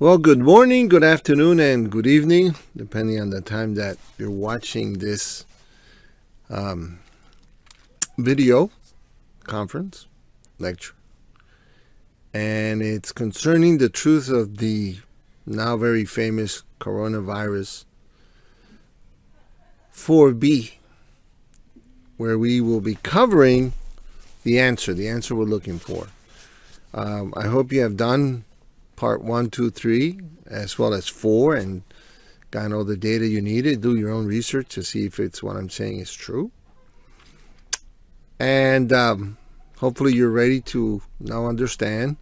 Well, good morning, good afternoon, and good evening, depending on the time that you're watching this video conference lecture. And it's concerning the truth of the now very famous coronavirus 4B, where we will be covering the answer we're looking for. I hope you have done part 1, 2, 3, as well as 4, and gotten all the data you needed. Do your own research to see if it's what I'm saying is true. And hopefully you're ready to now understand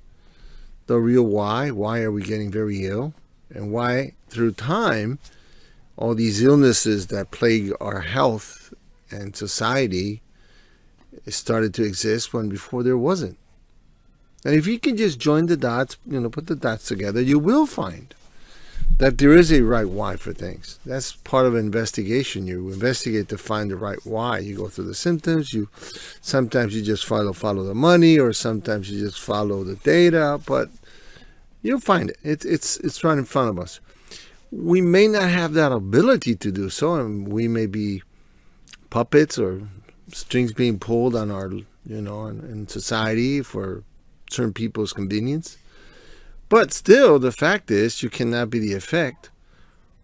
the real why. Why are we getting very ill? And why, through time, all these illnesses that plague our health and society started to exist when before there wasn't. And if you can just join the dots, put the dots together, you will find that there is a right why for things. That's part of investigation. You investigate to find the right why. You go through the symptoms. Sometimes you just follow the money, or sometimes you just follow the data. But you'll find it. It's right in front of us. We may not have that ability to do so, and we may be puppets or strings being pulled on our, in society for certain people's convenience. But still, the fact is, you cannot be the effect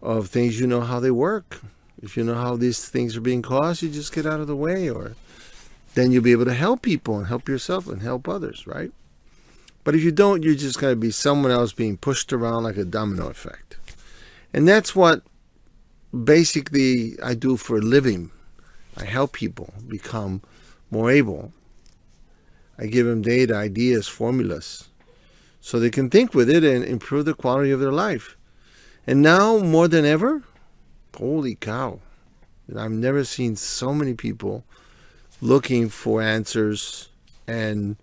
of things. You know how they work. If you know how these things are being caused, you just get out of the way, or then you'll be able to help people and help yourself and help others, right? But if you don't, you're just going to be someone else being pushed around like a domino effect. And that's what basically I do for a living. I help people become more able. I give them data, ideas, formulas, so they can think with it and improve the quality of their life. And now, more than ever, holy cow, I've never seen so many people looking for answers and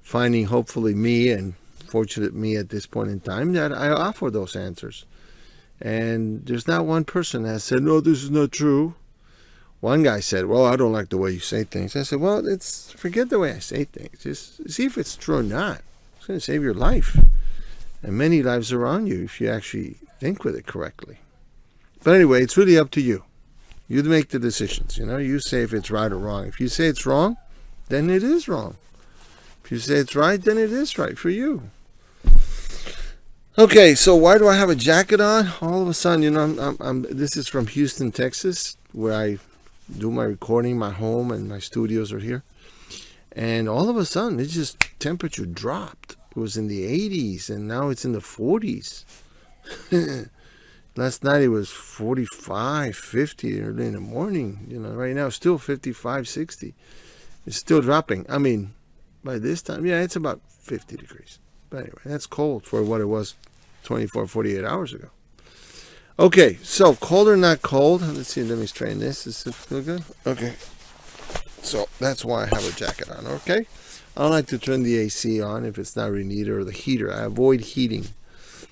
finding, hopefully, me, and fortunate me at this point in time, that I offer those answers. And there's not one person that said, no, this is not true. One guy said, well, I don't like the way you say things. I said, well, forget the way I say things. Just see if it's true or not. It's going to save your life and many lives around you if you actually think with it correctly. But anyway, it's really up to you. You make the decisions. You say if it's right or wrong. If you say it's wrong, then it is wrong. If you say it's right, then it is right for you. Okay, so why do I have a jacket on? All of a sudden, this is from Houston, Texas, where I do my recording. My home and my studios are here. And all of a sudden, it's just temperature dropped. It was in the 80s, and now it's in the 40s. Last night it was 45, 50 early in the morning. Right now it's still 55, 60. It's still dropping. I mean, by this time, it's about 50 degrees. But anyway, that's cold for what it was 24, 48 hours ago. Okay, so cold or not cold? Let's see, let me straighten this. Does it feel good? Okay. So that's why I have a jacket on, okay? I don't like to turn the AC on if it's not really needed, or the heater. I avoid heating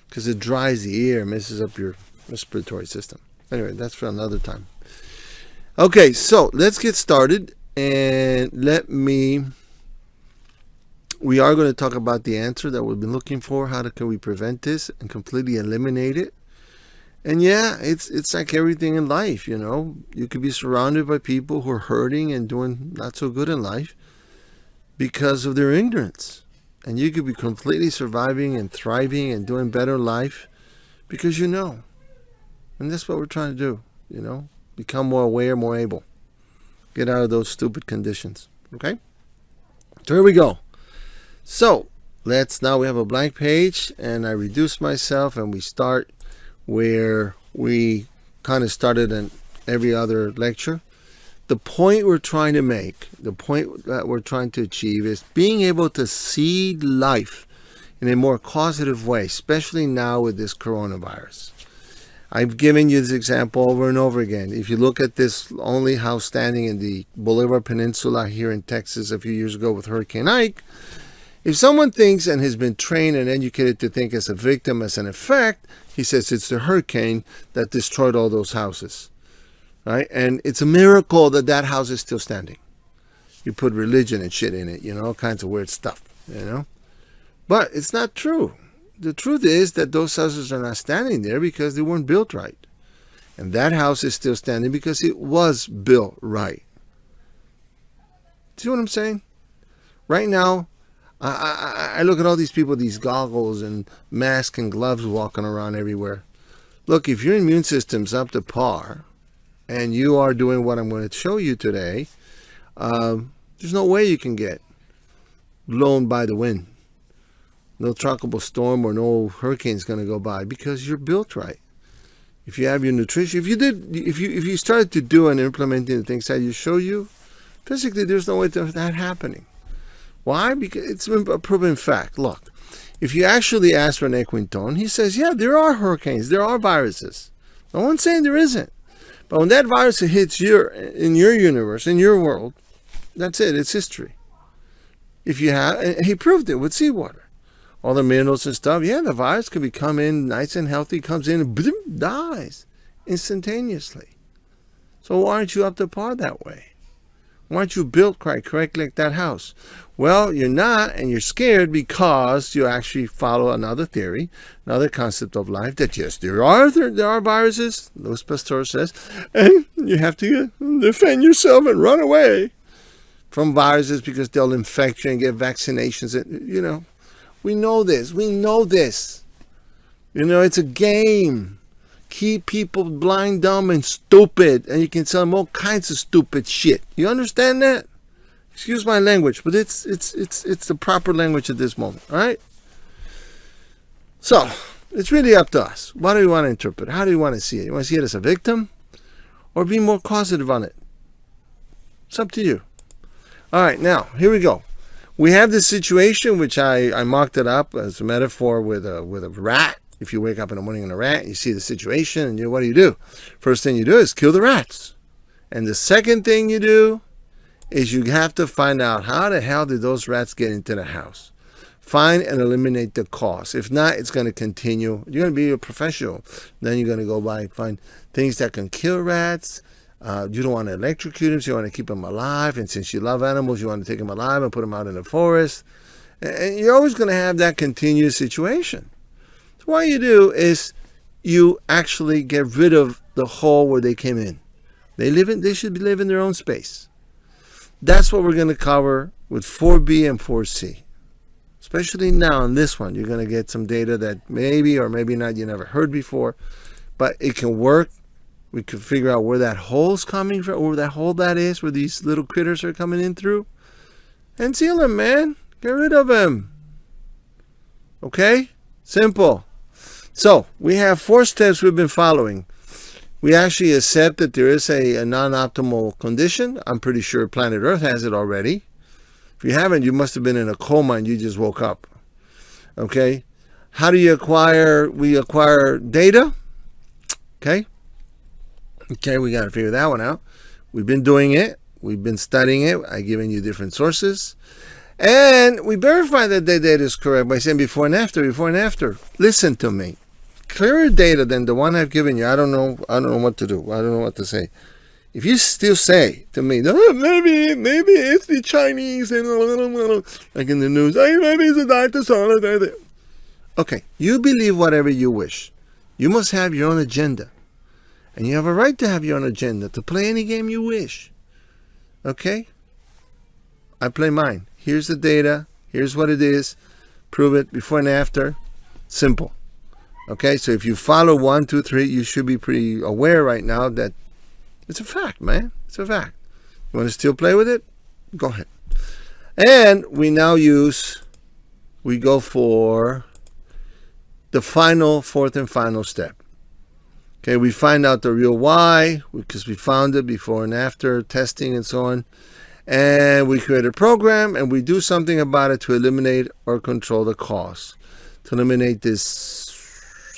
because it dries the air, messes up your respiratory system. Anyway, that's for another time. Okay, so let's get started, and we are going to talk about the answer that we've been looking for. How can we prevent this and completely eliminate it? And it's like everything in life, You could be surrounded by people who are hurting and doing not so good in life because of their ignorance. And you could be completely surviving and thriving and doing better in life because you know. And that's what we're trying to do, Become more aware, more able. Get out of those stupid conditions, okay? So here we go. So now we have a blank page, and I reduce myself, and we start where we kind of started in every other lecture. The point we're trying to make, the point that we're trying to achieve, is being able to see life in a more causative way, especially now with this coronavirus. I've given you this example over and over again. If you look at this only house standing in the Bolivar Peninsula here in Texas a few years ago with Hurricane Ike, if someone thinks and has been trained and educated to think as a victim, as an effect, he says it's the hurricane that destroyed all those houses, right? And it's a miracle that house is still standing. You put religion and shit in it, all kinds of weird stuff, But it's not true. the truth is that those houses are not standing there because they weren't built right. And that house is still standing because it was built right. See what I'm saying? Right now, I look at all these people, these goggles and masks and gloves walking around everywhere. Look, if your immune system's up to par and you are doing what I'm going to show you today, there's no way you can get blown by the wind. No tropical storm or no hurricane's going to go by because you're built right. If you have your nutrition, if you started to do and implementing the things that you show you, physically there's no way of that happening. Why? Because it's been a proven fact. Look, if you actually ask Rene Quinton, he says, yeah, there are hurricanes, there are viruses. No one's saying there isn't. But when that virus hits in your universe, in your world, that's it. It's history. If you have, and he proved it with seawater. All the minerals and stuff, yeah, the virus could come in nice and healthy, comes in and boom, dies instantaneously. So why aren't you up to par that way? Why aren't you built correctly like that house? Well, you're not, and you're scared because you actually follow another theory, another concept of life, that yes, there are viruses, Louis Pasteur says, and you have to defend yourself and run away from viruses because they'll infect you and get vaccinations. And, we know this. We know this. It's a game. Keep people blind, dumb, and stupid. And you can tell them all kinds of stupid shit. You understand that? Excuse my language, but it's the proper language at this moment. All right? So, it's really up to us. What do you want to interpret? How do you want to see it? You want to see it as a victim? Or be more causative on it? It's up to you. All right, now, here we go. We have this situation, which I mocked it up as a metaphor with a rat. If you wake up in the morning in a rat, you see the situation, and what do? First thing you do is kill the rats. And the second thing you do is you have to find out how the hell did those rats get into the house. Find and eliminate the cause. If not, it's going to continue. You're going to be a professional. Then you're going to go by and find things that can kill rats. You don't want to electrocute them, so you want to keep them alive. And since you love animals, you want to take them alive and put them out in the forest. And you're always going to have that continuous situation. So what you do is you actually get rid of the hole where they came in. They should live in their own space. That's what we're going to cover with 4B and 4C. Especially now in this one, you're going to get some data that maybe or maybe not you never heard before, but it can work. We can figure out where that hole's coming from, where that hole that is, where these little critters are coming in through. And seal them, man. Get rid of them. Okay? Simple. So, we have 4 steps we've been following. We actually accept that there is a non-optimal condition. I'm pretty sure planet Earth has it already. If you haven't, you must have been in a coma and you just woke up. Okay? How do you acquire? We acquire data. Okay? Okay, we got to figure that one out. We've been doing it. We've been studying it. I've given you different sources. And we verify that the data is correct by saying before and after, before and after. Listen to me. Clearer data than the one I've given you. I don't know what to do. I don't know what to say. If you still say to me, oh, maybe it's the Chinese, and like in the news, maybe it's a dinosaur. Okay, you believe whatever you wish. You must have your own agenda. And you have a right to have your own agenda, to play any game you wish. Okay? I play mine. Here's the data. Here's what it is. Prove it before and after. Simple. Okay? So if you follow 1, 2, 3, you should be pretty aware right now that it's a fact, man. It's a fact. You want to still play with it? Go ahead. And we go for the final, 4th and final step. Okay, we find out the real why, because we found it before and after testing and so on. And we create a program, and we do something about it to eliminate or control the cause. To eliminate these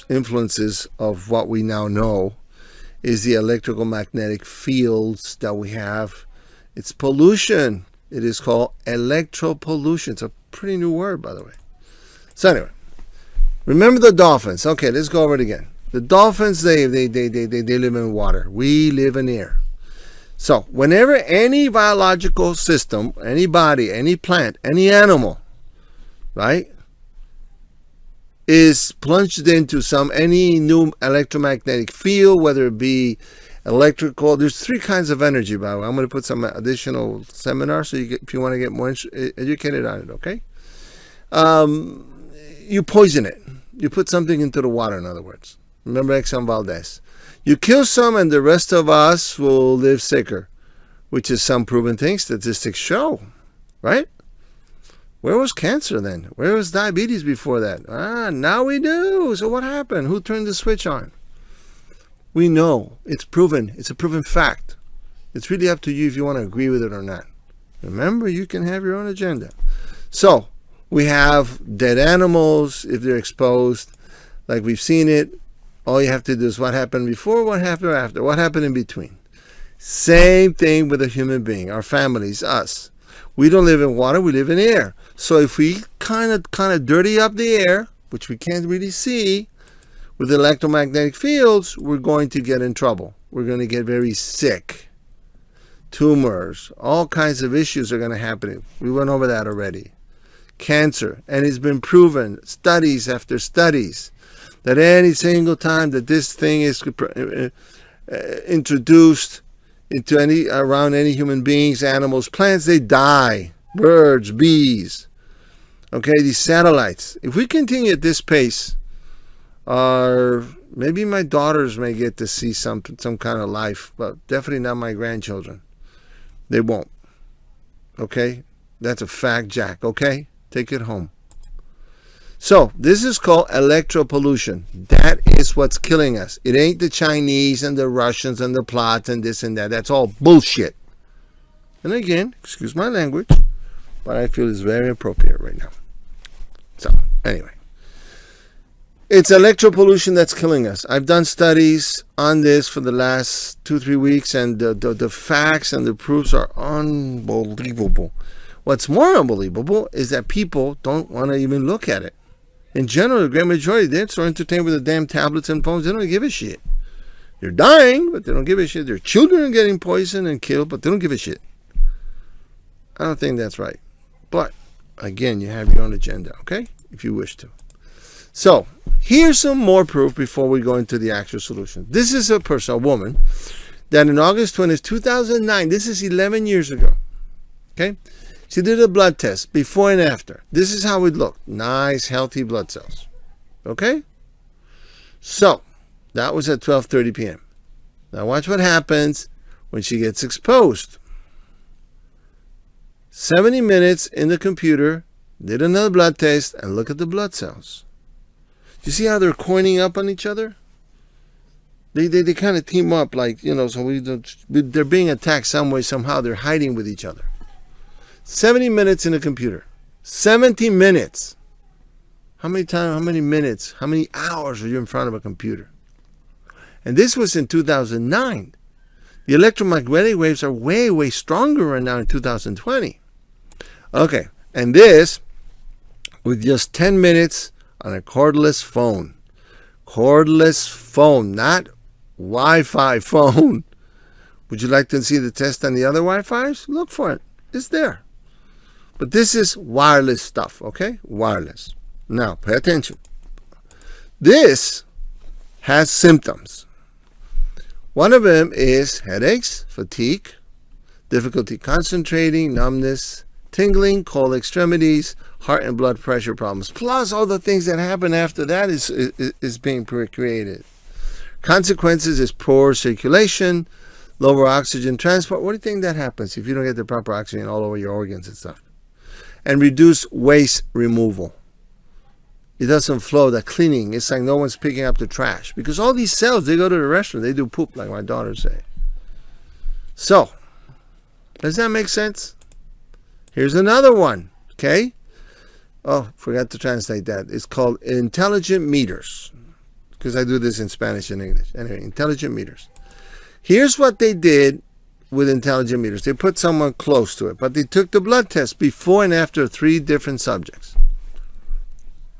influences of what we now know is the electrical magnetic fields that we have. It's pollution. It is called electropollution. It's a pretty new word, by the way. So anyway, remember the dolphins. Okay, let's go over it again. The dolphins, they live in water. We live in air. So whenever any biological system, any body, any plant, any animal, right, is plunged into any new electromagnetic field, whether it be electrical. There's 3 kinds of energy, by the way. I'm going to put some additional seminars so if you want to get more educated on it, okay? You poison it. You put something into the water, in other words. Remember Exxon Valdez. You kill some and the rest of us will live sicker, which is some proven thing statistics show, right? Where was cancer then? Where was diabetes before that? Now we do. So what happened? Who turned the switch on? We know. It's proven. It's a proven fact. It's really up to you if you want to agree with it or not. Remember, you can have your own agenda. So, we have dead animals if they're exposed, like we've seen it. All you have to do is what happened before, what happened after, what happened in between. Same thing with a human being, our families, us. We don't live in water, we live in air. So if we kind of dirty up the air, which we can't really see, with electromagnetic fields, we're going to get in trouble. We're going to get very sick. Tumors, all kinds of issues are going to happen. We went over that already. Cancer, and it's been proven, studies after studies, that any single time that this thing is introduced into around any human beings, animals, plants, they die. Birds, bees. Okay, these satellites. If we continue at this pace, maybe my daughters may get to see some kind of life, but definitely not my grandchildren. They won't. Okay? That's a fact, Jack. Okay? Take it home. So, this is called electropollution. That is what's killing us. It ain't the Chinese and the Russians and the plots and this and that. That's all bullshit. And again, excuse my language, but I feel it's very appropriate right now. So, anyway. It's electropollution that's killing us. I've done studies on this for the last 2-3 weeks, and the facts and the proofs are unbelievable. What's more unbelievable is that people don't want to even look at it. In general, the great majority, they're so entertained with the damn tablets and phones, they don't give a shit. They're dying, but they don't give a shit. Their children are getting poisoned and killed, but they don't give a shit. I don't think that's right. But, again, you have your own agenda, okay? If you wish to. So, here's some more proof before we go into the actual solution. This is a person, a woman, that in August 20th, 2009, this is 11 years ago, okay? She did a blood test before and after. This is how it looked. Nice, healthy blood cells. Okay? So, that was at 12:30 p.m. Now watch what happens when she gets exposed. 70 minutes in the computer, did another blood test, and look at the blood cells. You see how they're coining up on each other? They kind of team up like, so they're being attacked some way, somehow. They're hiding with each other. 70 minutes in a computer. 70 minutes. How many minutes, how many hours are you in front of a computer? And this was in 2009. The electromagnetic waves are way, way stronger right now in 2020. Okay, and this with just 10 minutes on a cordless phone. Cordless phone, not Wi-Fi phone. Would you like to see the test on the other Wi-Fis? Look for it. It's there. But this is wireless stuff, okay? Wireless. Now, pay attention. This has symptoms. One of them is headaches, fatigue, difficulty concentrating, numbness, tingling, cold extremities, heart and blood pressure problems. Plus all the things that happen after that is being created. Consequences is poor circulation, lower oxygen transport. What do you think that happens if you don't get the proper oxygen all over your organs and stuff? And reduce waste removal. It doesn't flow, the cleaning. It's like no one's picking up the trash. Because all these cells, they go to the restroom. They do poop, like my daughters say. So, does that make sense? Here's another one, okay? Oh, forgot to translate that. It's called intelligent meters. Because I do this in Spanish and English. Anyway, intelligent meters. Here's what they did with intelligent meters. They put someone close to it, but they took the blood test before and after 3 different subjects.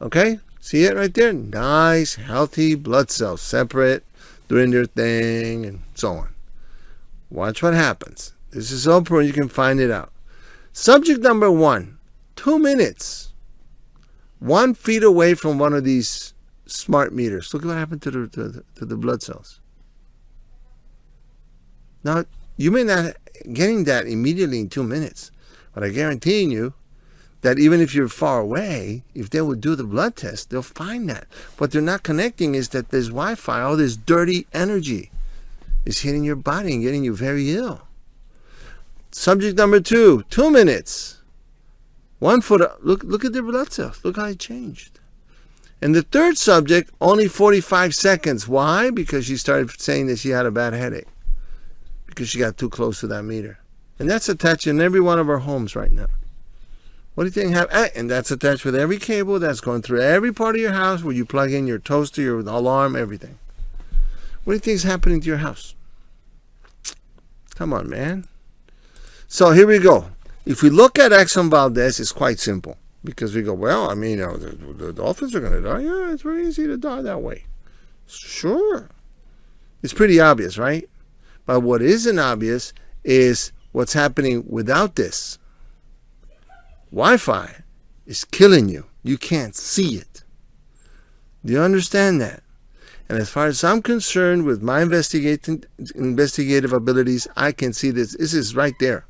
Okay? See it right there? Nice, healthy blood cells, separate, doing their thing, and so on. Watch what happens. This is so important you can find it out. Subject number 1, 2 minutes. 1 feet away from one of these smart meters. Look at what happened to the blood cells. Now, you may not getting that immediately in 2 minutes, but I guarantee you that even if you're far away, if they would do the blood test, they'll find that. What they're not connecting is that this Wi-Fi, all this dirty energy, is hitting your body and getting you very ill. Subject number 2, 2 minutes. 1 foot. Look at the blood cells. Look how it changed. And the third subject, only 45 seconds. Why? Because she started saying that she had a bad headache because she got too close to that meter. And that's attached in every one of our homes right now. What do you think happened? And that's attached with every cable that's going through every part of your house where you plug in your toaster, your alarm, everything. What do you think is happening to your house? Come on, man. So here we go. If we look at Exxon Valdez, it's quite simple. Because we go, well, I mean, the dolphins are going to die. Yeah, it's very easy to die that way. Sure. It's pretty obvious, right? But what isn't obvious is what's happening without this. Wi-Fi is killing you. You can't see it. Do you understand that? And as far as I'm concerned with my investigative abilities, I can see this. This is right there.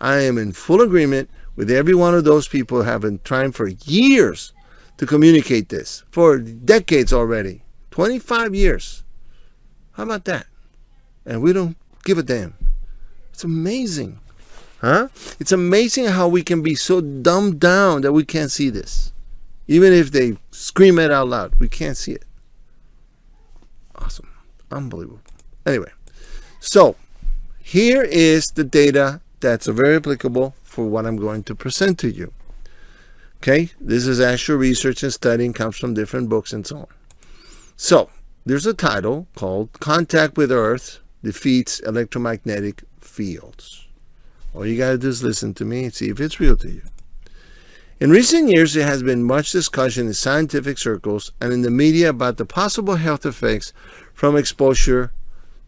I am in full agreement with every one of those people who have been trying for years to communicate this. For decades already. 25 years. How about that? And we don't give a damn. It's amazing. Huh? It's amazing how we can be so dumbed down that we can't see this. Even if they scream it out loud, we can't see it. Awesome. Unbelievable. Anyway, so here is the data that's very applicable for what I'm going to present to you. Okay? This is actual research and studying, comes from different books and so on. So, there's a title called Contact with Earth Defeats Electromagnetic Fields. All you got to do is listen to me and see if it's real to you. In recent years, there has been much discussion in scientific circles and in the media about the possible health effects from exposure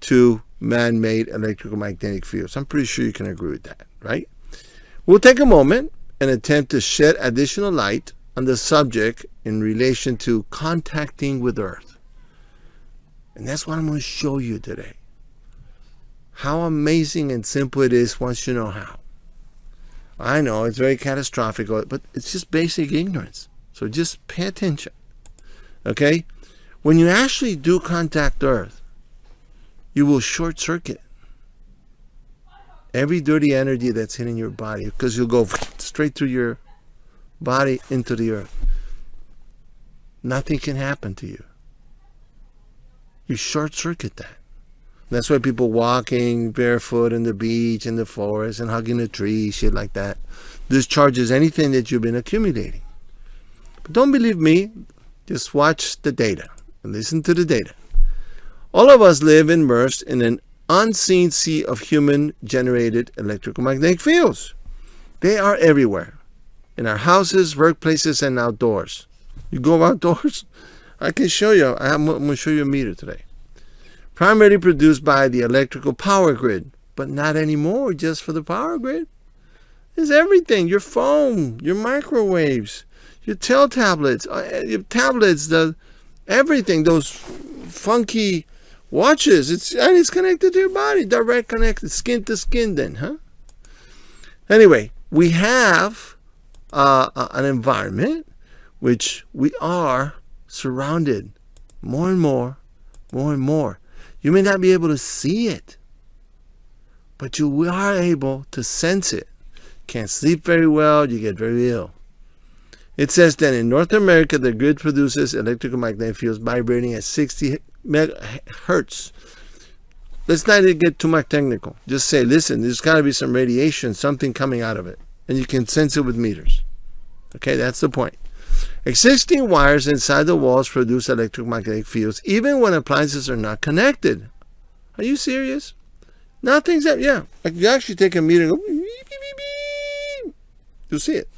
to man-made electromagnetic fields. I'm pretty sure you can agree with that, right? We'll take a moment and attempt to shed additional light on the subject in relation to contacting with Earth. And that's what I'm going to show you today. How amazing and simple it is once you know how. I know it's very catastrophic, but it's just basic ignorance. So just pay attention. Okay? When you actually do contact Earth, you will short circuit every dirty energy that's hitting your body, because you'll go straight through your body into the Earth. Nothing can happen to you. You short circuit that. That's why people walking barefoot in the beach, in the forest, and hugging a tree, shit like that, discharges anything that you've been accumulating. But don't believe me, just watch the data and listen to the data. All of us live immersed in an unseen sea of human-generated electromagnetic fields. They are everywhere, in our houses, workplaces, and outdoors. You go outdoors? I can show you. I'm going to show you a meter today. Primarily produced by the electrical power grid, but not anymore just for the power grid. It's everything. Your phone, your microwaves, your tablets, everything, those funky watches. It's connected to your body, direct connected, skin to skin then, huh? Anyway, we have an environment which we are surrounded more and more and more. You may not be able to see it, but you are able to sense it. Can't sleep very well, you get very ill. It says that in North America, the grid produces electromagnetic fields vibrating at 60 megahertz. Let's not get too much technical. Just say, listen, there's got to be some radiation, something coming out of it. And you can sense it with meters. Okay, that's the point. Existing wires inside the walls produce electromagnetic fields even when appliances are not connected. Are you serious? Nothing's that, yeah. Like you actually take a meter and go, beep, beep, beep, beep. You'll see it.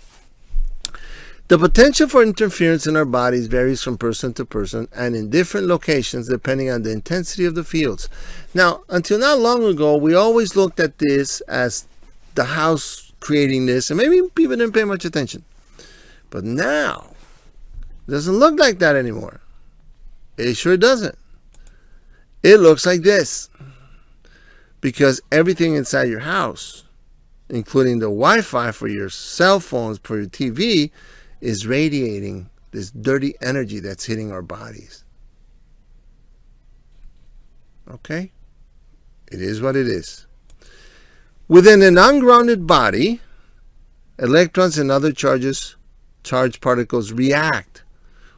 The potential for interference in our bodies varies from person to person and in different locations depending on the intensity of the fields. Now, until not long ago, we always looked at this as the house creating this, and maybe people didn't pay much attention. But now, It doesn't look like that anymore. It sure doesn't. It looks like this. Because everything inside your house, including the Wi-Fi for your cell phones, for your TV, is radiating this dirty energy that's hitting our bodies. Okay? It is what it is. Within an ungrounded body, electrons and other charged particles react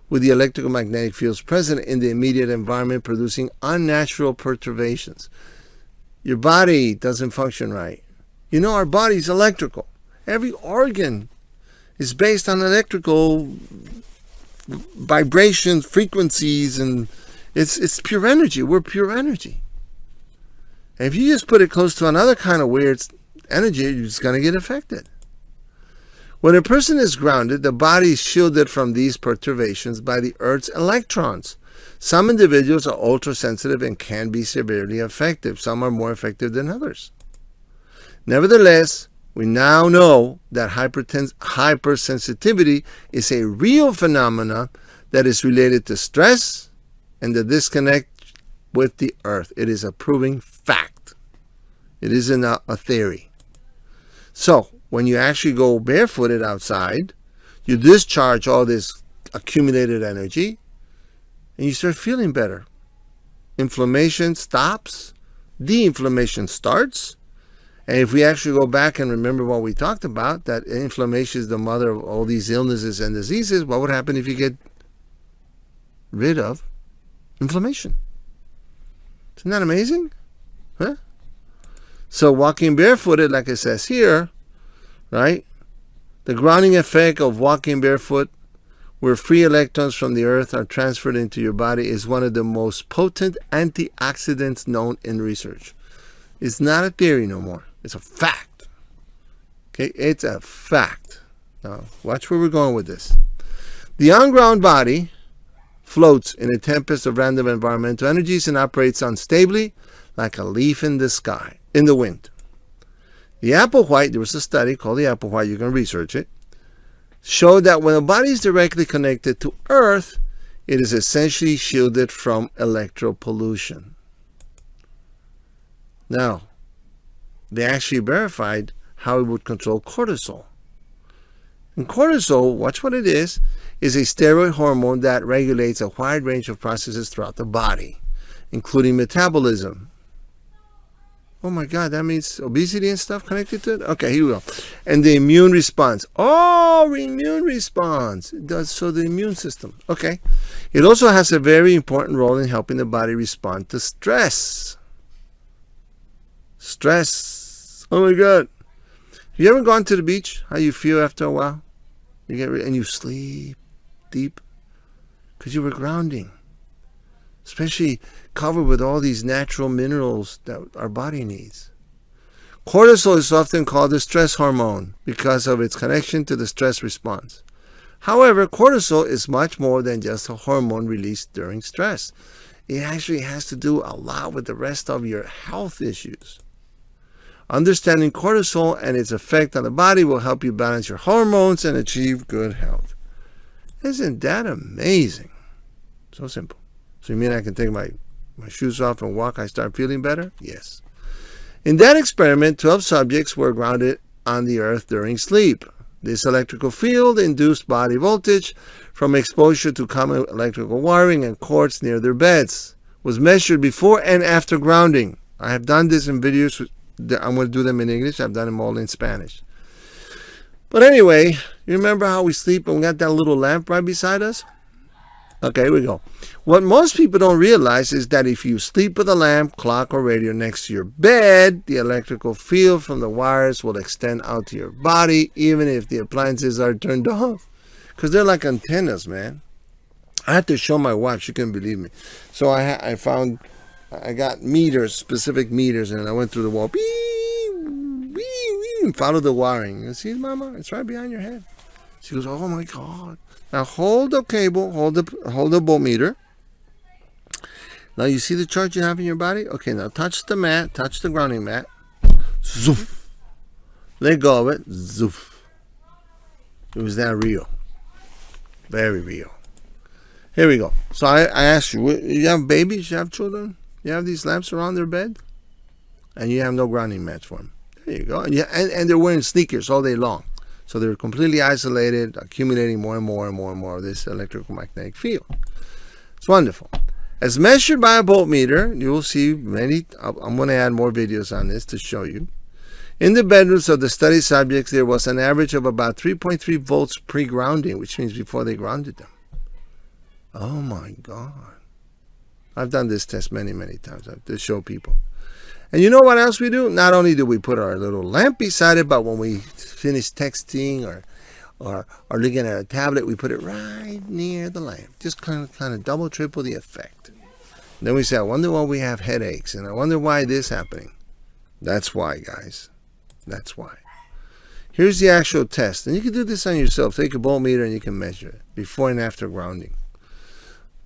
with the electrical magnetic fields present in the immediate environment, producing unnatural perturbations. Your body doesn't function right. You know, our body's electrical. Every organ is based on electrical vibrations, frequencies, and it's pure energy. We're pure energy. And if you just put it close to another kind of weird energy, you're just going to get affected. When a person is grounded, the body is shielded from these perturbations by the Earth's electrons. Some individuals are ultra-sensitive and can be severely effective. Some are more effective than others. Nevertheless, we now know that hypersensitivity is a real phenomenon that is related to stress and the disconnect with the Earth. It is a proven fact. It isn't a theory. So, when you actually go barefooted outside, you discharge all this accumulated energy and you start feeling better. Inflammation stops, de-inflammation starts, and if we actually go back and remember what we talked about, that inflammation is the mother of all these illnesses and diseases, what would happen if you get rid of inflammation? Isn't that amazing? Huh? So walking barefooted, like it says here, right? The grounding effect of walking barefoot, where free electrons from the earth are transferred into your body, is one of the most potent antioxidants known in research. It's not a theory no more. It's a fact. Okay, it's a fact. Now, watch where we're going with this. The ungrounded body floats in a tempest of random environmental energies and operates unstably like a leaf in the sky, in the wind. The Applewhite, there was a study called the Applewhite, you can research it, showed that when a body is directly connected to Earth, it is essentially shielded from electropollution. Now, they actually verified how it would control cortisol. And cortisol, watch what it is a steroid hormone that regulates a wide range of processes throughout the body, including metabolism. Oh my God, that means obesity and stuff connected to it? Okay, here we go. And the immune response. Oh, immune response. It does so the immune system. Okay. It also has a very important role in helping the body respond to stress. Stress. Oh my God. Have you ever gone to the beach? How you feel after a while? You get and you sleep deep because you were grounding. Especially covered with all these natural minerals that our body needs. Cortisol is often called the stress hormone because of its connection to the stress response. However, cortisol is much more than just a hormone released during stress. It actually has to do a lot with the rest of your health issues. Understanding cortisol and its effect on the body will help you balance your hormones and achieve good health. Isn't that amazing? So simple. So you mean I can take my shoes off and walk, I start feeling better? Yes. In that experiment, 12 subjects were grounded on the earth during sleep. This electrical field induced body voltage from exposure to common electrical wiring and cords near their beds was measured before and after grounding. I have done this in videos. I'm going to do them in English. I've done them all in Spanish. But anyway, you remember how we sleep and we got that little lamp right beside us? Okay, here we go. What most people don't realize is that if you sleep with a lamp, clock, or radio next to your bed, the electrical field from the wires will extend out to your body, even if the appliances are turned off. Because they're like antennas, man. I had to show my wife. She couldn't believe me. So I got meters, specific meters, and I went through the wall. Follow the wiring. You see, Mama? It's right behind your head. She goes, oh my God. Now hold the cable, hold the voltmeter. Now you see the charge you have in your body? Okay, now touch the mat, touch the grounding mat. Zoof. Let go of it. Zoof. It was that real. Very real. Here we go. So I asked you, you have babies, you have children, you have these lamps around their bed, and you have no grounding mats for them. There you go. And they're wearing sneakers all day long. So they're completely isolated, accumulating more and more and more and more of this electrical magnetic field. It's wonderful. As measured by a voltmeter, you will see many, I'm going to add more videos on this to show you. In the bedrooms of the study subjects, there was an average of about 3.3 volts pre-grounding, which means before they grounded them. Oh my God. I've done this test many, many times to show people. And you know what else we do? Not only do we put our little lamp beside it, but when we finish texting or looking at a tablet, we put it right near the lamp. Just kind of double, triple the effect. Then we say, I wonder why we have headaches, and I wonder why this is happening. That's why, guys. That's why. Here's the actual test. And you can do this on yourself. Take a voltmeter and you can measure it before and after grounding.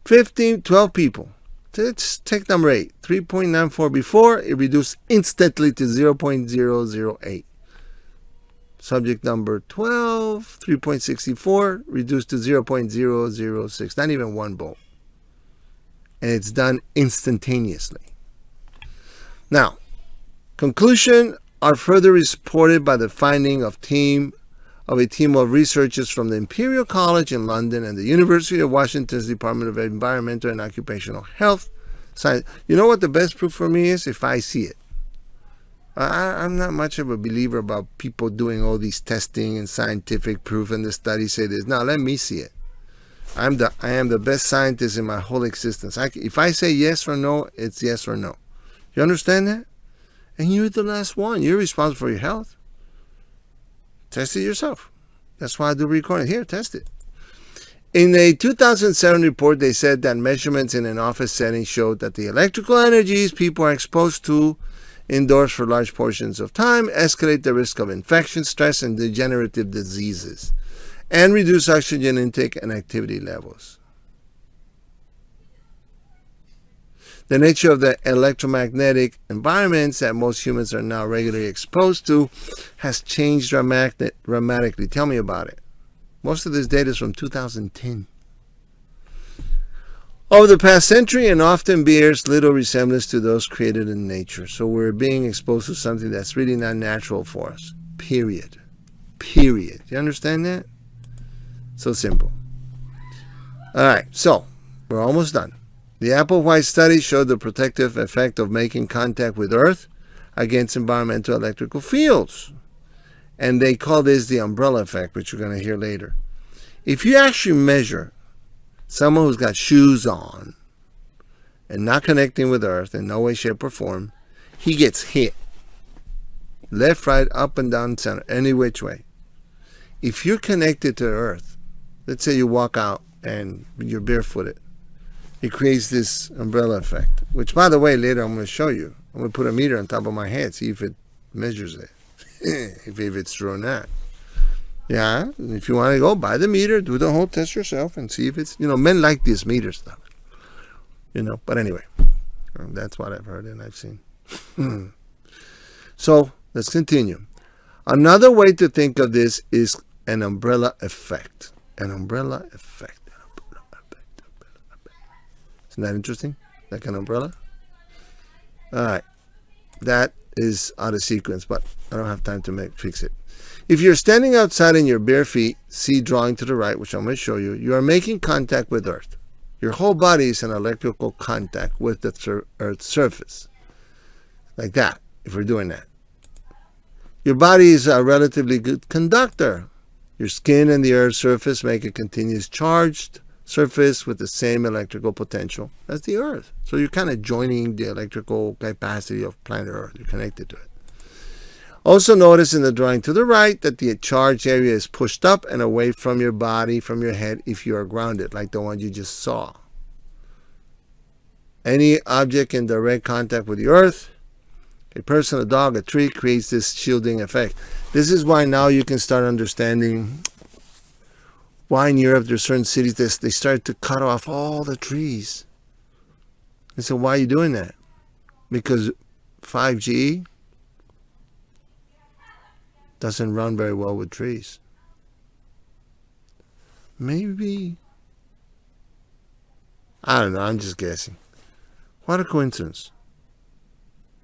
12 people. Let's take number 8. 3.94 before, it reduced instantly to 0.008. Subject number 12, 3.64, reduced to 0.006. Not even 1 volt. And it's done instantaneously. Now, conclusion are further reported by the finding of a team of researchers from the Imperial College in London and the University of Washington's Department of Environmental and Occupational Health Science. You know what the best proof for me is? If I see it. I'm not much of a believer about people doing all these testing and scientific proof and the studies say this. Now, let me see it. I am the best scientist in my whole existence. If I say yes or no, it's yes or no. You understand that? And you're the last one. You're responsible for your health. Test it yourself. That's why I do recording. Here, test it. In a 2007 report, they said that measurements in an office setting showed that the electrical energies people are exposed to indoors for large portions of time escalate the risk of infection, stress, and degenerative diseases, and reduce oxygen intake and activity levels. The nature of the electromagnetic environments that most humans are now regularly exposed to has changed dramatically. Tell me about it. Most of this data is from 2010. Over the past century, and often bears little resemblance to those created in nature. So we're being exposed to something that's really not natural for us. Period. Period. You understand that? So simple. All right, so we're almost done. The Applewhite study showed the protective effect of making contact with Earth against environmental electrical fields. And they call this the umbrella effect, which you're going to hear later. If you actually measure someone who's got shoes on and not connecting with Earth in no way, shape, or form, he gets hit. Left, right, up and down, center, any which way. If you're connected to Earth, let's say you walk out and you're barefooted, it creates this umbrella effect, which, by the way, later I'm going to show you. I'm going to put a meter on top of my head, see if it measures it, if it's true or not. Yeah, if you want to go, buy the meter, do the whole test yourself, and see if it's, men like this meter stuff. But anyway, that's what I've heard and I've seen. So, let's continue. Another way to think of this is an umbrella effect. An umbrella effect. Isn't that interesting? Like an umbrella? All right. That is out of sequence, but I don't have time to fix it. If you're standing outside in your bare feet, see drawing to the right, which I'm going to show you, you are making contact with Earth. Your whole body is in electrical contact with the Earth's surface. Like that, if we're doing that. Your body is a relatively good conductor. Your skin and the Earth's surface make a continuous charged surface with the same electrical potential as the Earth. So you're kind of joining the electrical capacity of planet Earth. You're connected to it. Also notice in the drawing to the right that the charged area is pushed up and away from your body, from your head, if you are grounded, like the one you just saw. Any object in direct contact with the Earth, a person, a dog, a tree, creates this shielding effect. This is why now you can start understanding why in Europe there's certain cities that they start to cut off all the trees. And so why are you doing that? Because 5G doesn't run very well with trees. Maybe I don't know. I'm just guessing. What a coincidence.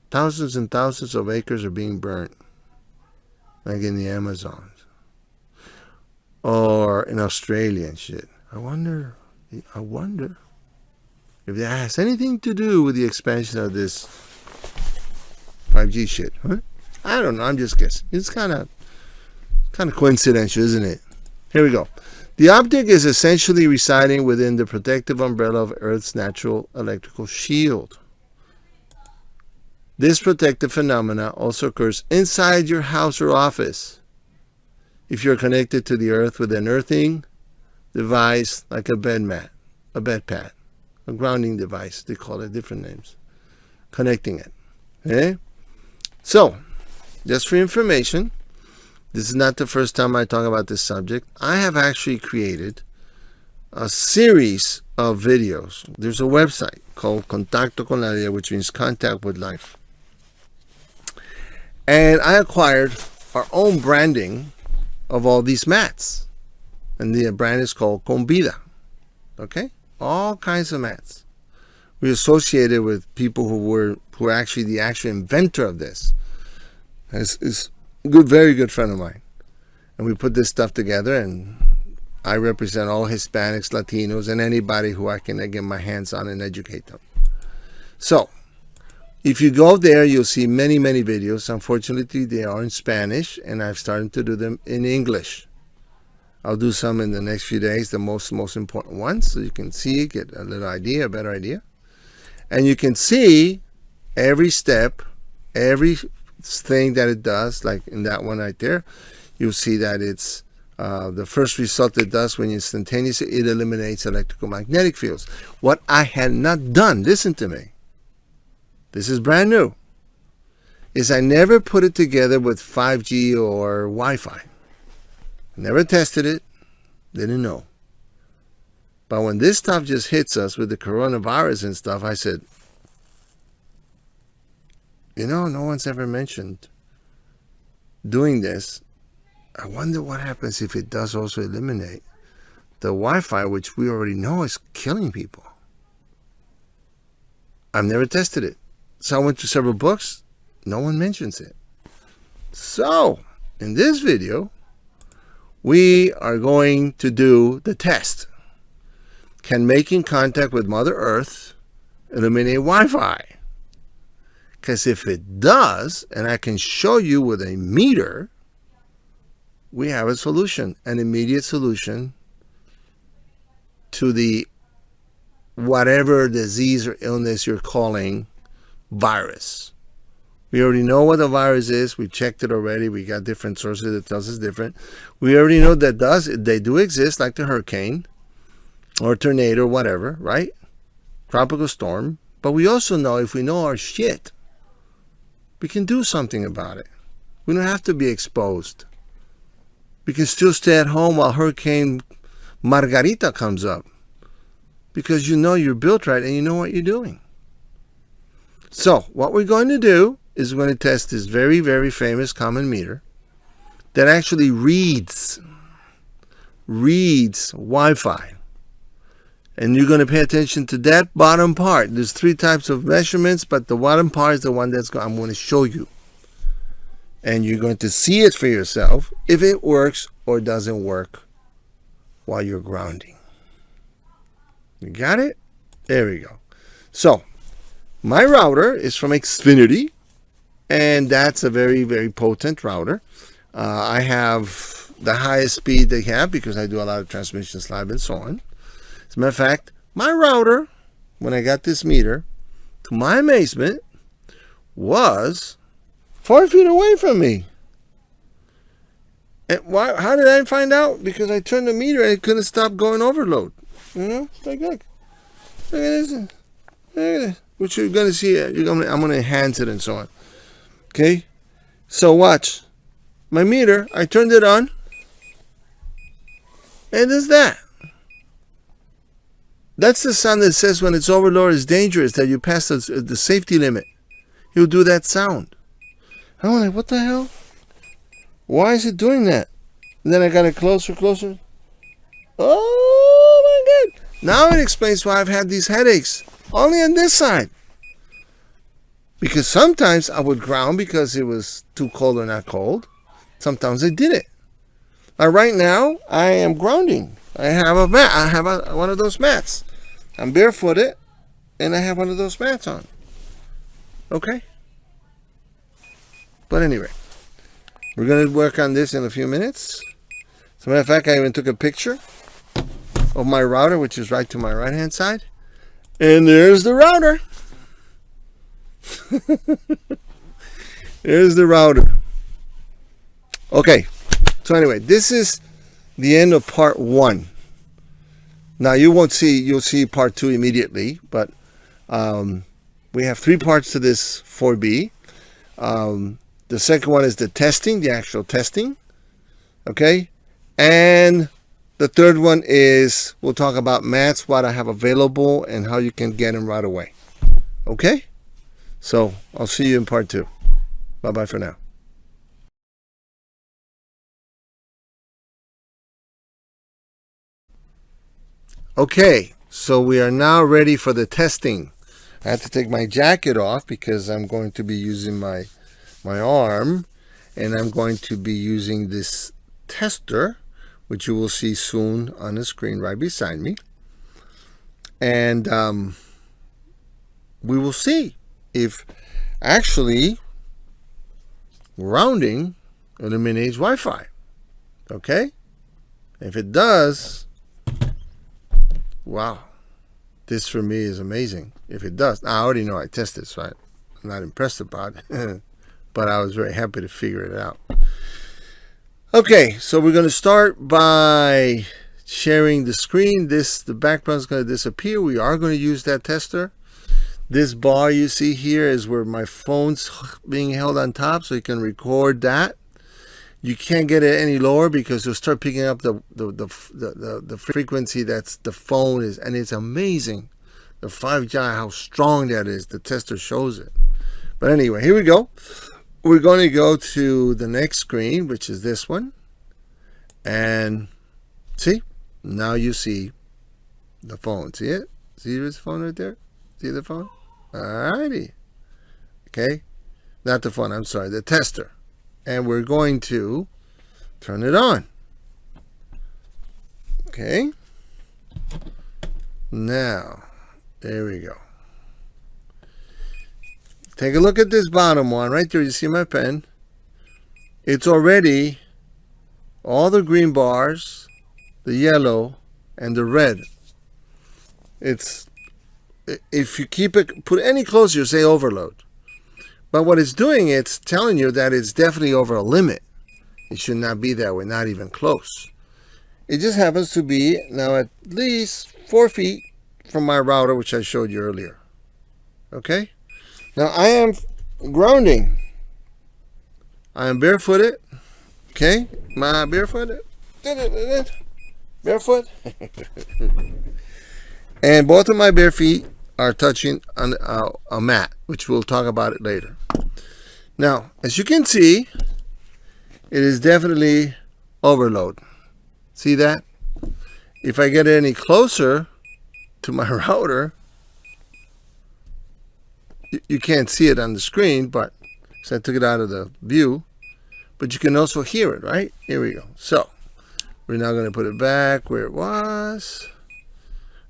Thousands and thousands of acres are being burnt, like in the Amazon or in Australia and shit. I wonder if that has anything to do with the expansion of this 5G shit. Huh? I don't know. I'm just guessing. It's kind of coincidental, isn't it? Here we go. The object is essentially residing within the protective umbrella of Earth's natural electrical shield. This protective phenomena also occurs inside your house or office if you're connected to the Earth with an earthing device like a bed pad, a grounding device. They call it different names. Connecting it. Okay? So, just for information, this is not the first time I talk about this subject. I have actually created a series of videos. There's a website called Contacto con la Vida, which means contact with life. And I acquired our own branding of all these mats. And the brand is called Convida. Okay? All kinds of mats. We associated with people who were actually the actual inventor of this. Is a very good friend of mine. And we put this stuff together, and I represent all Hispanics, Latinos, and anybody who I can get my hands on and educate them. So, if you go there, you'll see many, many videos. Unfortunately, they are in Spanish, and I've started to do them in English. I'll do some in the next few days, the most important ones, so you can see, get a little idea, a better idea. And you can see every step, every thing that it does, like in that one right there. You'll see that it's the first result it does when instantaneously it eliminates electromagnetic fields. What I had not done, listen to me, this is brand new, is I never put it together with 5G or Wi-Fi. Never tested it, didn't know. But when this stuff just hits us with the coronavirus and stuff, I said, no one's ever mentioned doing this. I wonder what happens if it does also eliminate the Wi-Fi, which we already know is killing people. I've never tested it. So I went to several books. No one mentions it. So, in this video, we are going to do the test. Can making contact with Mother Earth eliminate Wi-Fi? Because if it does, and I can show you with a meter, we have a solution, an immediate solution to the whatever disease or illness you're calling virus. We already know what the virus is. We checked it already. We got different sources that tells us different. We already know that they do exist, like the hurricane or tornado, whatever, right? Tropical storm. But we also know if we know our shit, we can do something about it. We don't have to be exposed. We can still stay at home while Hurricane Margarita comes up. Because you know you're built right and you know what you're doing. So, what we're going to do is we're going to test this very, very famous common meter that actually reads Wi-Fi. And you're going to pay attention to that bottom part. There's 3 types of measurements, but the bottom part is the one I'm going to show you. And you're going to see it for yourself if it works or doesn't work while you're grounding. You got it? There we go. So, my router is from Xfinity, and that's a very, very potent router. I have the highest speed they have because I do a lot of transmissions live and so on. As a matter of fact, my router, when I got this meter, to my amazement, was 4 feet away from me. And how did I find out? Because I turned the meter and it couldn't stop going overload. Look at this. Look at this. Which you're going to see. I'm going to enhance it and so on. Okay? So watch. My meter, I turned it on. And there's that. That's the sound that says when it's overloaded, it's dangerous, that you pass the safety limit. He'll do that sound. I'm like, what the hell? Why is it doing that? And then I got it closer. Oh my God. Now it explains why I've had these headaches only on this side. Because sometimes I would ground because it was too cold or not cold. Sometimes I didn't. Right now, I am grounding. I have a mat. I have one of those mats. I'm barefooted, and I have one of those mats on. Okay? But anyway, we're going to work on this in a few minutes. As a matter of fact, I even took a picture of my router, which is right to my right-hand side. And there's the router. There's the router. Okay, so anyway, this is the end of part 1. Now you'll see part 2 immediately, but we have 3 parts to this 4B. The second one is the testing, the actual testing. Okay, and the third one is we'll talk about mats, what I have available, and how you can get them right away. Okay? So I'll see you in part 2. Bye-bye for now. Okay, so we are now ready for the testing. I have to take my jacket off because I'm going to be using my arm, and I'm going to be using this tester, which you will see soon on the screen right beside me. And we will see if actually rounding eliminates Wi-Fi. Okay? If it does, wow, this for me is amazing. If it does, I already know I tested, so I'm not impressed about it, but I was very happy to figure it out. Okay, so we're going to start by sharing the screen. The background is going to disappear. We are going to use that tester. This bar you see here is where my phone's being held on top, so you can record that. You can't get it any lower because you'll start picking up the frequency that's the phone is, and it's amazing. The 5G, how strong that is. The tester shows it. But anyway, here we go. We're going to go to the next screen, which is this one. And see, now you see the phone. See it? See this phone right there? See the phone? Alrighty. Okay. Not the phone, I'm sorry, the tester. And we're going to turn it on. Okay. Now, there we go. Take a look at this bottom one right there. You see my pen? It's already all the green bars, the yellow, and the red. It's, if you keep it, put any closer, you say overload. But what it's doing, it's telling you that it's definitely over a limit. It should not be that way, not even close. It just happens to be now at least 4 feet from my router, which I showed you earlier. Okay? Now I am grounding. I am barefooted. Okay? My barefooted. Barefoot. And both of my bare feet are touching on a mat, which we'll talk about it later. Now, as you can see, it is definitely overload. See that? If I get any closer to my router, you can't see it on the screen, but so I took it out of the view, but you can also hear it, right? Here we go. So we're now going to put it back where it was.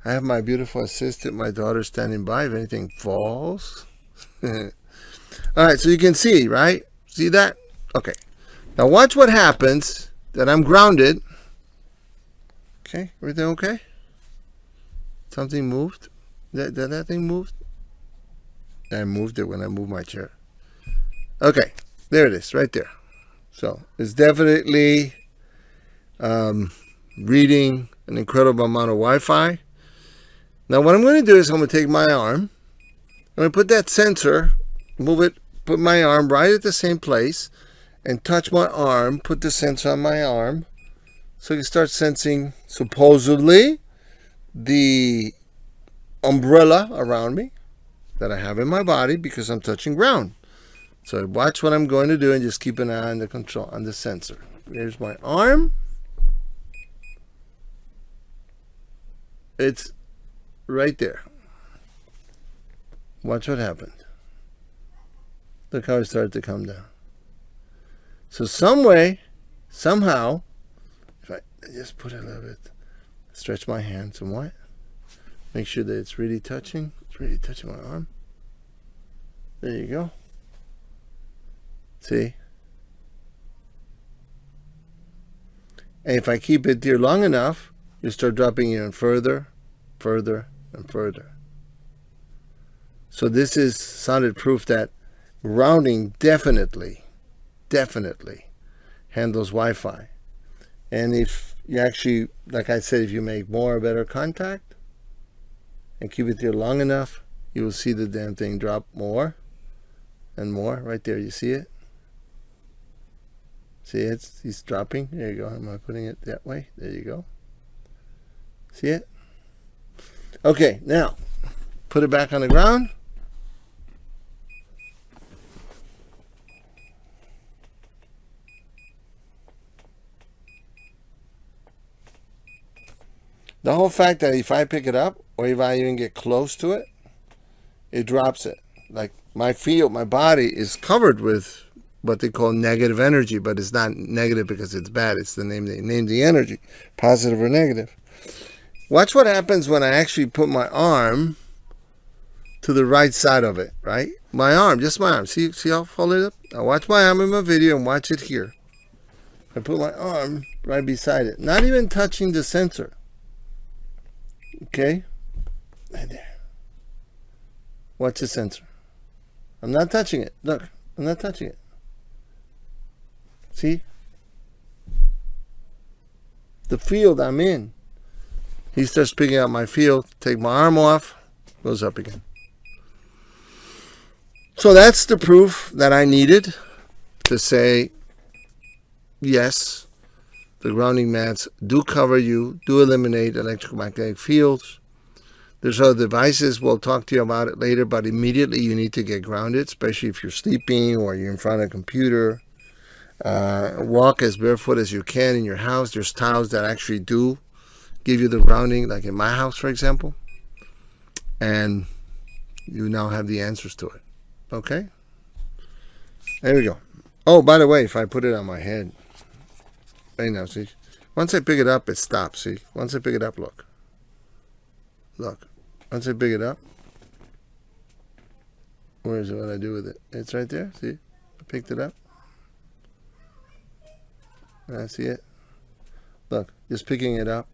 I have my beautiful assistant, my daughter, standing by if anything falls. All right, so you can see, right? See that? Okay. Now watch what happens that I'm grounded. Okay, everything okay? Something moved? Did that thing move? I moved it when I moved my chair. Okay, there it is, right there. So it's definitely reading an incredible amount of Wi-Fi. Now what I'm going to do is I'm going to take my arm. I'm going to put that sensor, move it, put my arm right at the same place, and touch my arm, put the sensor on my arm, so you start sensing, supposedly, the umbrella around me that I have in my body because I'm touching ground. So watch what I'm going to do and just keep an eye on the control, on the sensor. Here's my arm. It's right there. Watch what happened. Look how it started to come down. So some way, somehow, if I just put it a little bit, stretch my hand somewhat, make sure that it's really touching. It's really touching my arm. There you go. See? And if I keep it there long enough, you start dropping even further, further, and further. So this is solid proof that grounding definitely handles Wi-Fi. And if you actually, like I said, if you make more or better contact and keep it there long enough, you will see the damn thing drop more and more. Right there, you see it? See, he's dropping. There you go. Am I putting it that way? There you go. See it? Okay, now put it back on the ground. The whole fact that if I pick it up or if I even get close to it, it drops it. Like my field, my body is covered with what they call negative energy, but it's not negative because it's bad. It's the name they named the energy, positive or negative. Watch what happens when I actually put my arm to the right side of it, right? My arm, just my arm. See how I fold it up? Now watch my arm in my video and watch it here. I put my arm right beside it, not even touching the sensor. Okay? Right there. Watch the sensor. I'm not touching it. Look, I'm not touching it. See? The field I'm in. He starts picking out my field. Take my arm off. Goes up again. So that's the proof that I needed to say, yes, the grounding mats do cover you, do eliminate electromagnetic fields. There's other devices. We'll talk to you about it later, but immediately you need to get grounded, especially if you're sleeping or you're in front of a computer. Walk as barefoot as you can in your house. There's towels that actually do give you the grounding, like in my house, for example. And you now have the answers to it. Okay? There we go. Oh, by the way, if I put it on my head, right now, see? Once I pick it up, it stops, see? Once I pick it up, look. Look. Once I pick it up, where is it? What I do with it? It's right there, see? I picked it up. I see it. Look, just picking it up.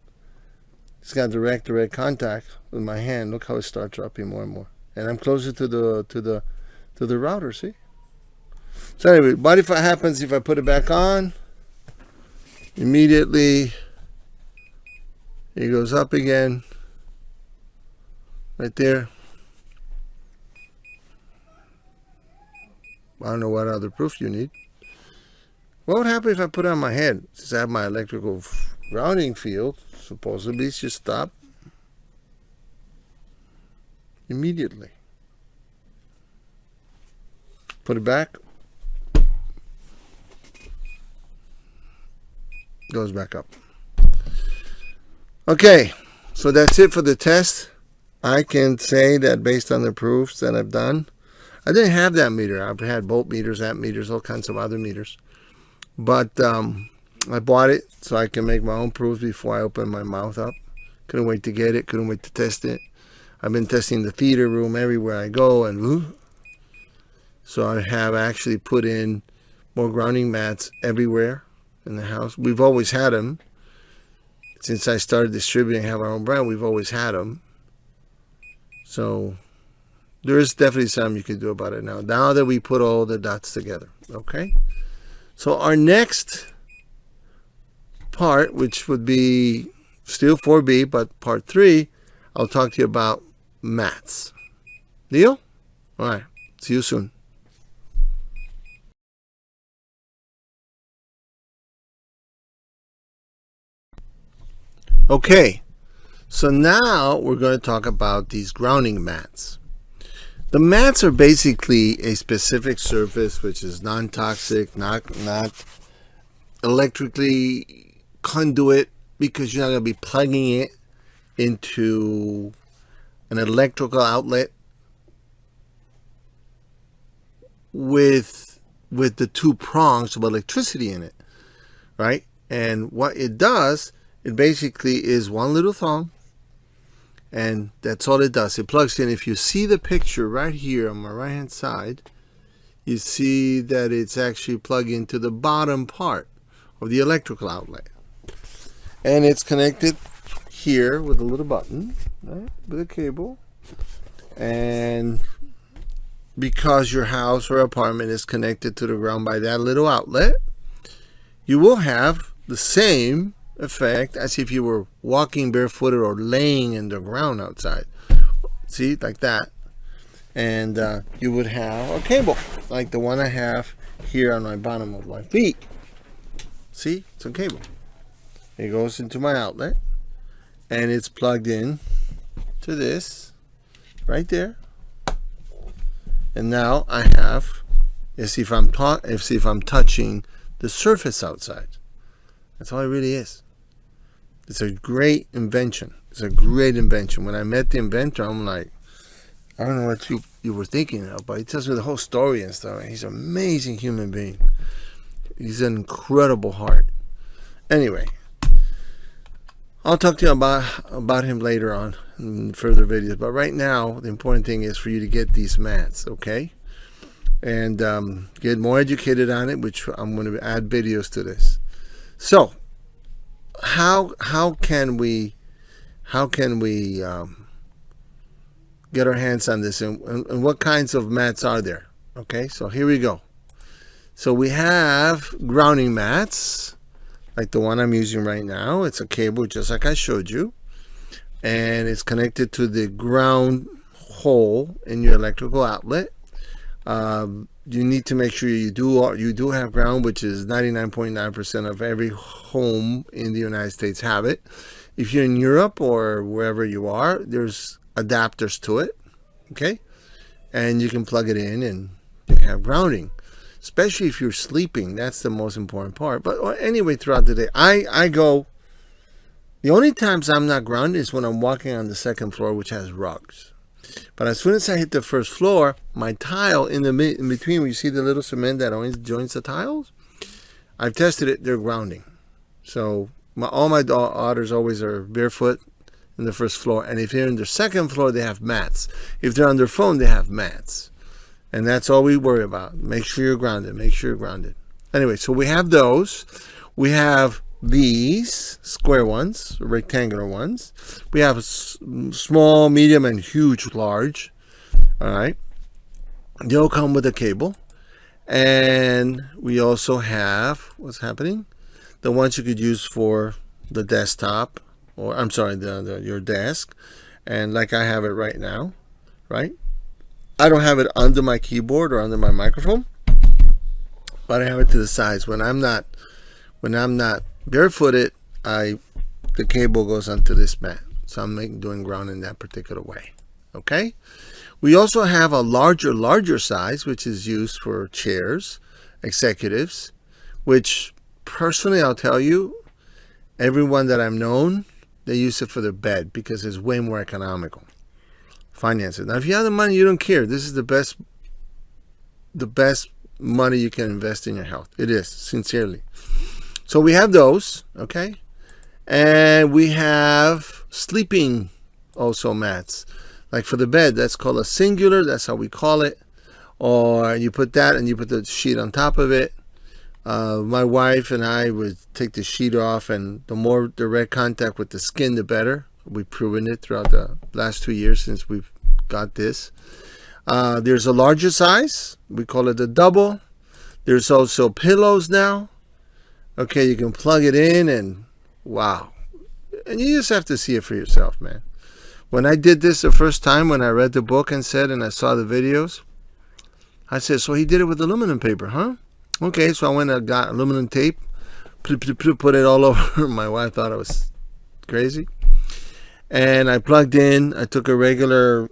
It's got direct contact with my hand. Look how it starts dropping more and more. And I'm closer to the router, see? So anyway, what if it happens if I put it back on? Immediately it goes up again. Right there. I don't know what other proof you need. What would happen if I put it on my head? Since I have my electrical grounding field, supposedly it should stop immediately. Put it back. Goes back up. Okay, so that's it for the test. I can say that based on the proofs that I've done, I didn't have that meter. I've had volt meters, amp meters, all kinds of other meters. But I bought it so I can make my own proofs before I open my mouth up. Couldn't wait to get it. Couldn't wait to test it. I've been testing the theater room everywhere I go. And so I have actually put in more grounding mats everywhere in the house. We've always had them. Since I started distributing, have our own brand, we've always had them. So there is definitely something you can do about it now that we put all the dots together. Okay? So our next part, which would be still 4B, but part 3, I'll talk to you about mats. Deal? All right. See you soon. Okay. So now we're going to talk about these grounding mats. The mats are basically a specific surface which is non-toxic, not electrically conduit, because you're not going to be plugging it into an electrical outlet with the two prongs of electricity in it, right? And what it does, it basically is one little thumb, and that's all it does. It plugs in. If you see the picture right here on my right hand side, you see that it's actually plugged into the bottom part of the electrical outlet, and it's connected here with a little button, right, with a cable. And because your house or apartment is connected to the ground by that little outlet, you will have the same effect as if you were walking barefooted or laying in the ground outside. See, like that. And you would have a cable like the one I have here on my bottom of my feet. See, it's a cable. It goes into my outlet, and it's plugged in to this right there. And now I have, as if I'm touching the surface outside. That's all it really is. It's a great invention. It's a great invention. When I met the inventor, I'm like, I don't know what you were thinking of, but he tells me the whole story and stuff. He's an amazing human being. He's an incredible heart. Anyway, I'll talk to you about him later on in further videos. But right now, the important thing is for you to get these mats, okay? And get more educated on it, which I'm going to add videos to this. So, how can we get our hands on this, and what kinds of mats are there? Okay, so here we go. So we have grounding mats, like the one I'm using right now. It's a cable just like I showed you, and it's connected to the ground hole in your electrical outlet. You need to make sure you do have ground, which is 99.9% of every home in the United States have it. If you're in Europe or wherever you are, there's adapters to it, okay? And you can plug it in and you have grounding, especially if you're sleeping. That's the most important part. But anyway, throughout the day, I go, the only times I'm not grounded is when I'm walking on the second floor, which has rugs. But as soon as I hit the first floor, my tile in between, where you see the little cement that always joins the tiles, I've tested it, they're grounding. So all my daughters always are barefoot in the first floor, and if they're in the second floor, they have mats. If they're on their phone, they have mats. And that's all we worry about. Make sure you're grounded. Make sure you're grounded. Anyway, so we have those. We have these square ones, rectangular ones. We have small, medium, and huge, large. All right. They all come with a cable. And we also have, what's happening? The ones you could use for the desktop, or I'm sorry, your desk. And like I have it right now, right? I don't have it under my keyboard or under my microphone, but I have it to the sides. When I'm not barefooted, the cable goes onto this mat. So I'm doing ground in that particular way. Okay. We also have a larger size, which is used for chairs, executives, which personally, I'll tell you, everyone that I've known, they use it for their bed because it's way more economical. Finance it. Now, if you have the money, you don't care. This is the best money you can invest in your health. It is, sincerely. So we have those, okay? And we have sleeping also mats. Like for the bed, that's called a singular. That's how we call it. Or you put that and you put the sheet on top of it. My wife and I would take the sheet off, and the more direct contact with the skin, the better. We've proven it throughout the last 2 years since we've got this. There's a larger size. We call it a double. There's also pillows now. Okay, you can plug it in, and wow. And you just have to see it for yourself, man. When I did this the first time, when I read the book and I saw the videos, I said, so he did it with aluminum paper, huh? Okay, so I went and got aluminum tape, put it all over. My wife thought I was crazy. And I plugged in. I took a regular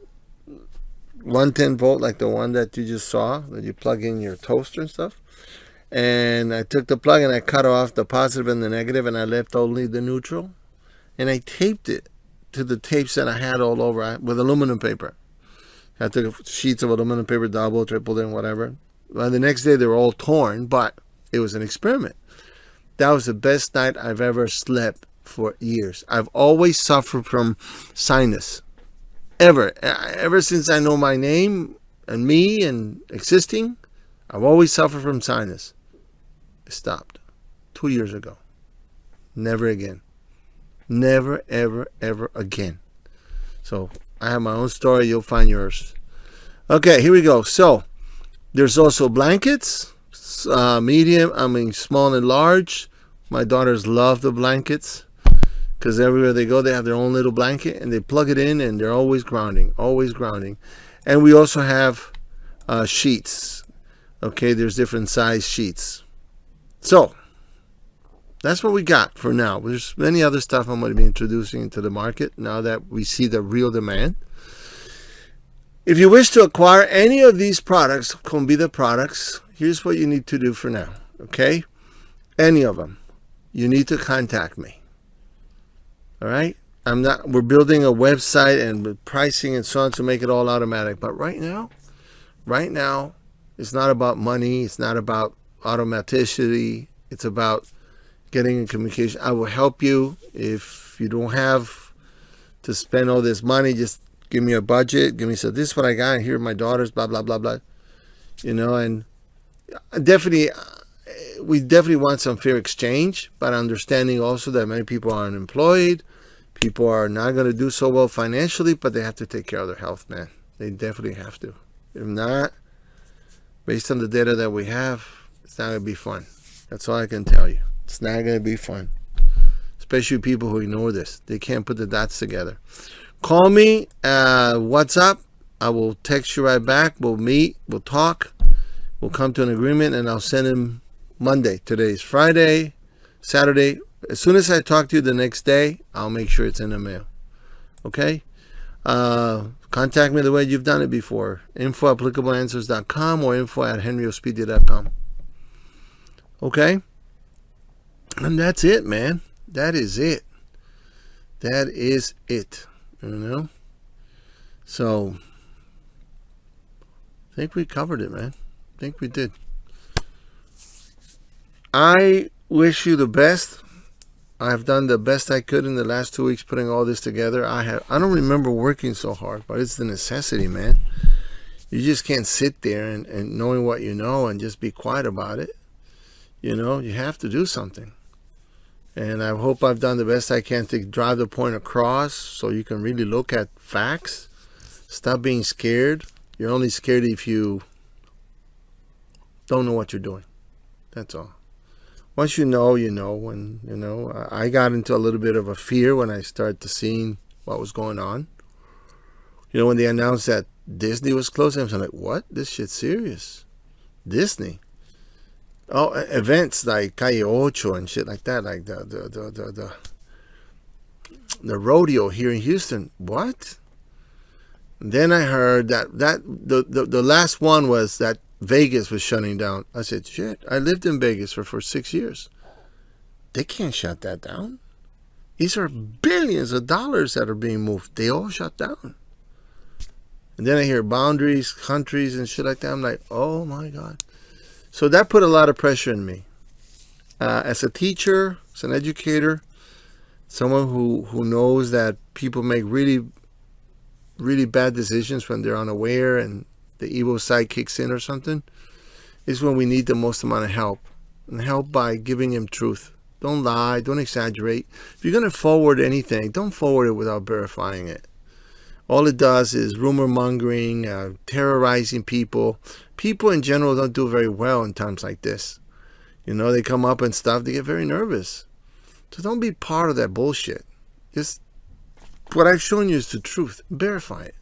110 volt, like the one that you just saw, that you plug in your toaster and stuff. And I took the plug and I cut off the positive and the negative, and I left only the neutral. And I taped it to the tapes that I had all over with aluminum paper. I took sheets of aluminum paper, double, triple, and whatever. Well, the next day they were all torn, but it was an experiment. That was the best night I've ever slept for years. I've always suffered from sinus. Ever since I know my name and me and existing, I've always suffered from sinus. It stopped 2 years ago. Never again. Never, ever, ever again. So I have my own story. You'll find yours. Okay, here we go. So there's also blankets, medium, small and large. My daughters love the blankets because everywhere they go, they have their own little blanket and they plug it in and they're always grounding, always grounding. And we also have sheets. Okay, there's different size sheets. So that's what we got for now. There's many other stuff I'm going to be introducing into the market now that we see the real demand. If you wish to acquire any of these products, Convida products, here's what you need to do for now. Okay? Any of them. You need to contact me. All right? We're building a website and pricing and so on to make it all automatic. But right now, it's not about money. It's not about automaticity. It's about getting in communication. I will help you. If you don't have to spend all this money, just give me a budget. This is what I got. Here are my daughters, blah, blah, blah, blah. And we definitely want some fair exchange, but understanding also that many people are unemployed. People are not going to do so well financially, but they have to take care of their health, man. They definitely have to. If not, based on the data that we have, it's not going to be fun. That's all I can tell you. It's not going to be fun. Especially people who ignore this. They can't put the dots together. Call me. What's up? I will text you right back. We'll meet. We'll talk. We'll come to an agreement, and I'll send him Monday. Today's Friday, Saturday. As soon as I talk to you the next day, I'll make sure it's in the mail. Okay? Contact me the way you've done it before. info@applicableanswers.com or info@henryospidi.com. Okay? And that's it, man. That is it. That is it. So, I think we covered it, man. I think we did. I wish you the best. I've done the best I could in the last 2 weeks putting all this together. I don't remember working so hard, but it's the necessity, man. You just can't sit there and knowing what you know and just be quiet about it. You have to do something. And I hope I've done the best I can to drive the point across so you can really look at facts. Stop being scared. You're only scared if you don't know what you're doing. That's all. Once you know, you know. And, I got into a little bit of a fear when I started to seeing what was going on. When they announced that Disney was closing, I was like, what? This shit's serious. Disney. Oh, events like Calle Ocho and shit like that, like the rodeo here in Houston. What? And then I heard that the last one was that Vegas was shutting down. I said, shit, I lived in Vegas for 6 years. They can't shut that down. These are billions of dollars that are being moved. They all shut down. And then I hear boundaries, countries, and shit like that. I'm like, oh my God. So that put a lot of pressure on me. As a teacher, as an educator, someone who knows that people make really, really bad decisions when they're unaware and the evil side kicks in or something, is when we need the most amount of help. And help by giving him truth. Don't lie, don't exaggerate. If you're going to forward anything, don't forward it without verifying it. All it does is rumor mongering, terrorizing people. People in general don't do very well in times like this. They come up and stuff, they get very nervous. So don't be part of that bullshit. Just what I've shown you is the truth. Verify it.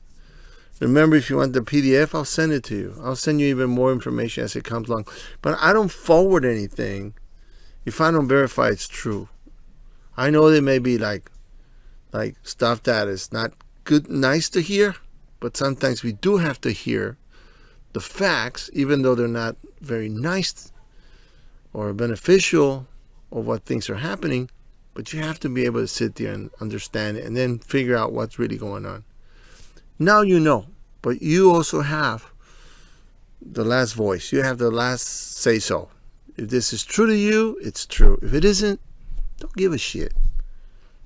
Remember, if you want the PDF, I'll send it to you. I'll send you even more information as it comes along. But I don't forward anything if I don't verify it's true. I know there may be like stuff that is not good, nice to hear, but sometimes we do have to hear the facts, even though they're not very nice or beneficial of what things are happening, but But you have to be able to sit there and understand it and then figure out what's really going on. Now you know, but you also have the last voice. You have the last say-so. If this is true to you, it's true. If it isn't, don't give a shit.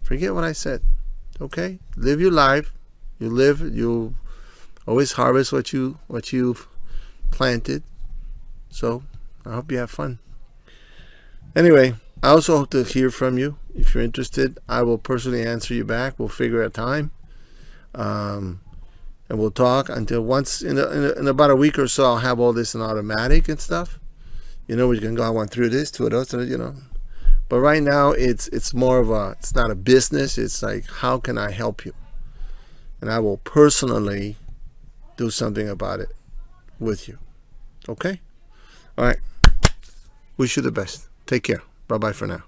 Forget what I said. Okay? Live your life. You always harvest what you've planted. So I hope you have fun. Anyway, I also hope to hear from you. If you're interested, I will personally answer you back. We'll figure a time. And we'll talk until once in about a week or so, I'll have all this in automatic and stuff. We can go, I went through this, two of those, But right now, it's more of it's not a business. It's like, how can I help you? And I will personally do something about it with you. Okay? All right. Wish you the best. Take care. Bye-bye for now.